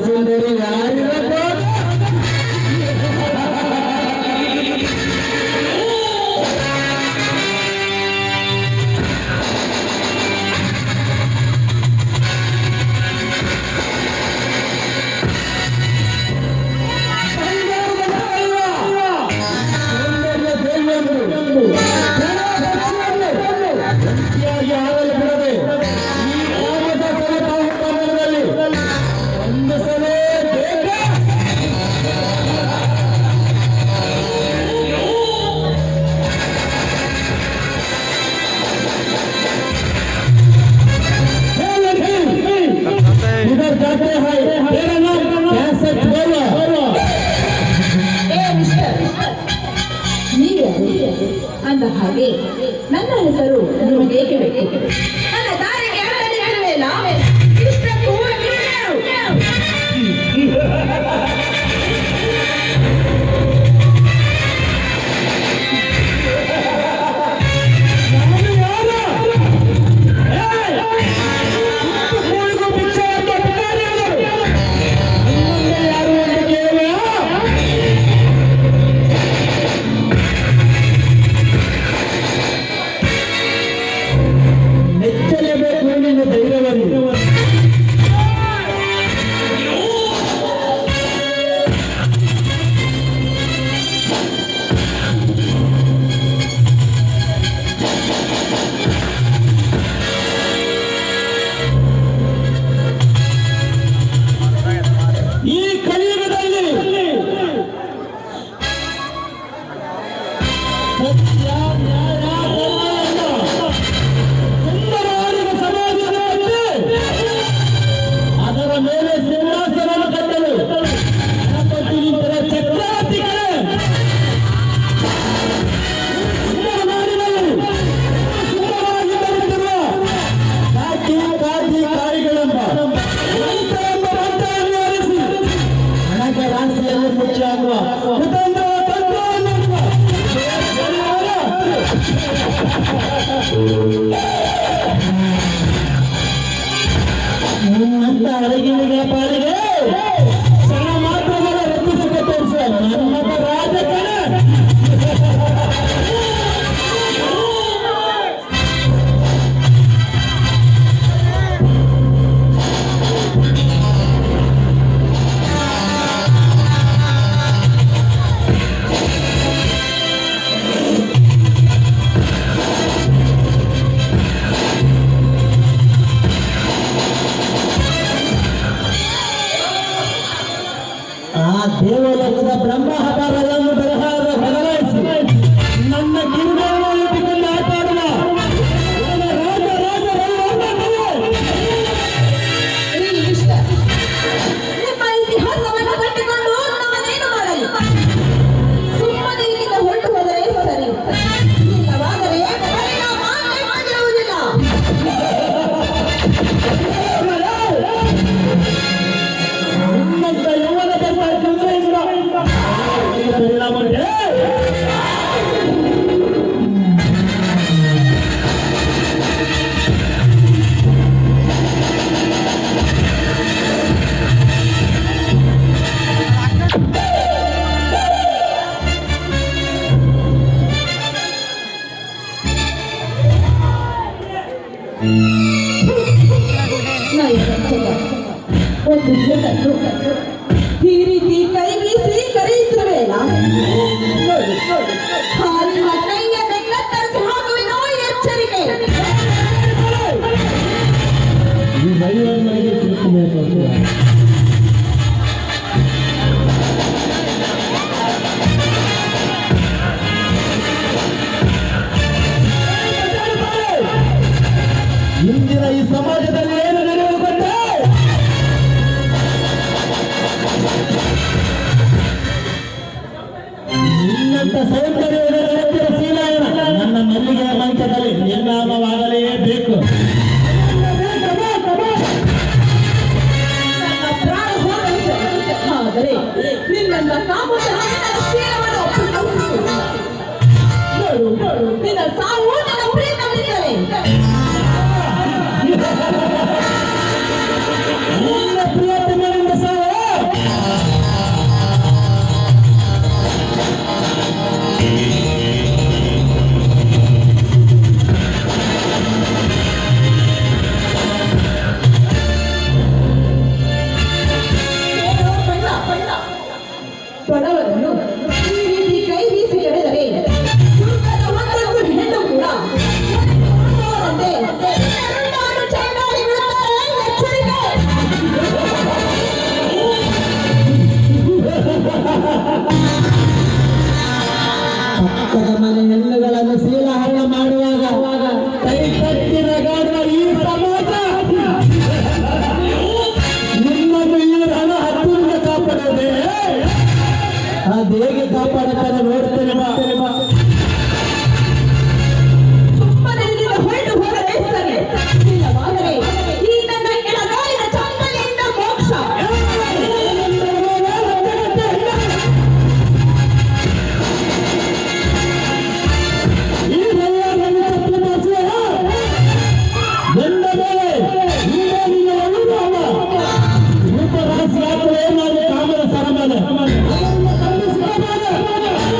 ಸುಂದರಿ ಯಾರಿರಬಹುದು? ಅಂದ ಹಾಗೆ ನನ್ನ ಹೆಸರು ನಿಮಗೆ ಏಕೆ ಬೇಕು? ನನ್ನ ದಾರಿಗೆ ಅಡ್ಡದಿರುವೆಲ್ಲ ಇಷ್ಟಕ್ಕೂ ನಿನ್ನಂತ ಅಡಗಿನಿಗೆ ಪಾಲಿಗೆ ಕ್ಷಣ ಮಾತ್ರಗಳ ರಚಿಸಿಕ ತೋರಿಸುವ ನನ್ನದ ರಾಜಕಣ ದೇವಲೋಕದ ಬ್ರಹ್ಮ ಹಠಾರಗಳನ್ನು ಬರಹಾರ ಬದಲಾಯಿಸಿ ನನ್ನ ಗಿರಿಗಳನ್ನು ಇಟ್ಟುಕೊಂಡು ಆಟಾಡುವ ರಾಜ ನಿಮ್ಮ ಇತಿಹಾಸವನ್ನು ಕಟ್ಟಿಕೊಂಡು ನಮ್ಮನ್ನೇನು ಮಾಡಲಿ? ಸುಮ್ಮನೆ ಇಲ್ಲಿಂದ ಹೊರಟು ಹೋದರೆ ಸರಿ, ಇಲ್ಲವಾದರೆ ಪರಿಣಾಮ ಆಗಿರುವುದಿಲ್ಲ. ನಿನ್ನಂತ ಯೌವನ ಪರಿಣಾಮ ಒಂದು ಗೆದ್ದು ಈ ರೀತಿ ಕೈ ಬೀಸಿ ಕರೆಯುತ್ತಿರುವೆಲ್ಲ ಹಾಲಿನ ಕೈಯ ಬೆಕ್ಕತ್ತರಿಸಿ ಹಾಕುವೆನೋ ಎಚ್ಚರಿಕೆ. ಈ ಮೈಯೊಳಗೆ ತಿಳ್ಕೋಬೇಕು ಇಂದಿನ ಈ ಸಮಾಜದಲ್ಲಿ ಏನು ನಡೆಯುವುದು ಗೊತ್ತೇ? ನಿನ್ನಂತ ಸೌಂದರ್ಯ ಶೀಲಾಯನ ನನ್ನ ಮಲ್ಲಿಗೆ ಮಂಚದಲ್ಲಿ ನಿರ್ನಾಮವಾಗಲೇಬೇಕು. ನನ್ನ ಪ್ರಾಣ ಹೋಗಲು ಆದರೆ ನಿನ್ನ ಕಾಮುಕನ ಶೀಲವನ್ನು ಒಪ್ಪಿಕೊಳ್ಳು. ನೋಡು, ನಿನ್ನ ಸಾವು ನನ್ನ ಪ್ರೀತವಿದ್ದರೆ ನಿನ್ನ ಪ್ರಿಯತಮನಿಂದ ಸಾವು ತೊಡವರನ್ನು ಈ ರೀತಿ ಕೈ ಬೀಸಿ ಕೆಡದರೆ ದುರ್ಗದ ಒಂದೊಂದು ಹೆಣ್ಣು ಕೂಡ ನೋಡದೆ ನಾನು ಚಂಡಾಡಿ ಬಿಡುತ್ತಾರೆ. ಎಚ್ಚರಿಕೆ! ಪಕ್ಕದ ಮನೆ ಹೆಣ್ಣುಗಳನ್ನು ಶೀಲಹರಣ ಮಾಡುವಾಗ ಕೈ ಕಟ್ಟಿ ನಗಾಡುವ ಈ ಸಮಾಜ ನಿಮ್ಮನ್ನು ಈ ಹಣ ಹತ್ತಿರದ ಕಾಪಾಡದೆ ಅದು ಹೇಗೆ ಕಾಪಾಡುತ್ತಾರೆ ನೋಡ್ತೇನೆ ಬಾ. ಸುಮ್ಮನೆ ಇಲ್ಲಿಂದ ಹೊರಟು ಹೋದರೆ ಸರಿ. ಇಲ್ಲವಾದರೆ ಈ ನನ್ನ ಕೆಳಗಾಲಿನ ಚಪ್ಪಲಿಯಿಂದ ಮೋಕ್ಷ. ಈ ನನ್ನ ತಪ್ಪಲು ಮಾಡಿಸುವ ನನ್ನ ಮೇಲೆ ನೀವೇ ನಿನ್ನ ಒಳ್ಳೆಯ ಅಲ್ಲ. ರೂಪರಾಶಿ ಹಾಕುವ ಏನಾದರೂ ಕಾಮನ ಸರಮಾನ ಅದನ್ನು ತಪ್ಪಿಸಿಕೊಳ್ಳಬಾರದು.